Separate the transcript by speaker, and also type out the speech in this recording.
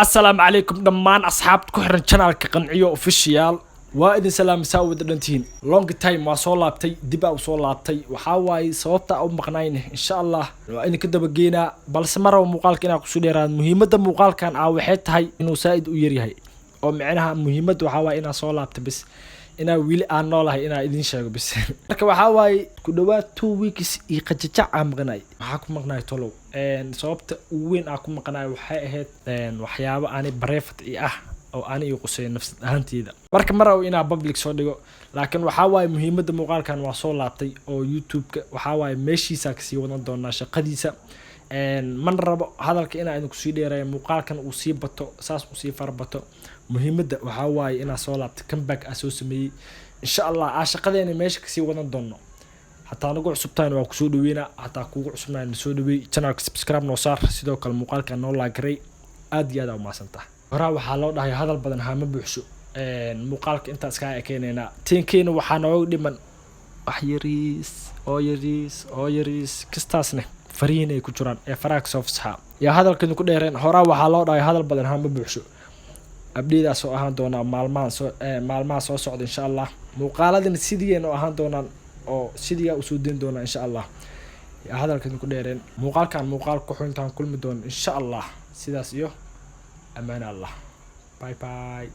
Speaker 1: السلام عليكم دمان أصحاب كحرن channel كقنعيو official وإذن سلام ساود دنتين long time وصول لابتي دبا وصول لابتي وحاواي صوبتا أو مقنعينه إن شاء الله وإن كده بقينا بلس مرة ومقال كنا قصوديران مهمة مقال كان عاوحيت هاي إنه سائد ويري هاي أو معناها مهمة وحاواي إنا صول لابتي بس إنا ويلي آن نولا إنا إذن شاقو بس marka waxaaway ku dhawaad 2 weeks ii qajajac aan maqnay waxa ku maqnay tolow sababta ugu weyn aan ku maqnay waxay ahayd waxyaabo aan bareefad ah oo aan ii qusay nafsad ahaanteyda marka maraw ina public soo dhigo laakiin waxaaway muhiimada muuqaalkan waa soo laabtay oo YouTube-ka waxaaway meeshiisa ka sii wadan doona shaqadiisa man rabo hadalka ina idinku sii dheereeyo muuqaalkan uu sii bato saas uu sii farbato muhiimada waxaaway ina soo laabtay comeback asoo sameeyay insha Allah shaqadeena meesha ka sii wadan doono hatta nagu cusubtaan waa ku soo dhaweena hatta kugu cusubnaan soo dhaweey channelka subscribe noo saar sidoo kale muuqaalka noo like ray aad iyo aad u maasantahay hore waxa loo dhahay hadal badan haama buuxsho muuqaalka inta iska ekeenayna teenkeena waxa nooga dhiman wax yariis kastaasna fariin ay ku jiraan ee FARXAD saxa ya hadalkan ku dheereen hore waxa loo dhahay hadal badan haama buuxsho abdiidaas oo ahaan doona maalmaha soo socda insha Allah muuqaaladan sidii oo ahaan doonaan oo sidii u soo deyn doona insha Allah ya hadalkan ku dheereen muuqaalkan muuqaal ku xuntaan kulmi doon insha Allah sidaas iyo amaan Allah bye bye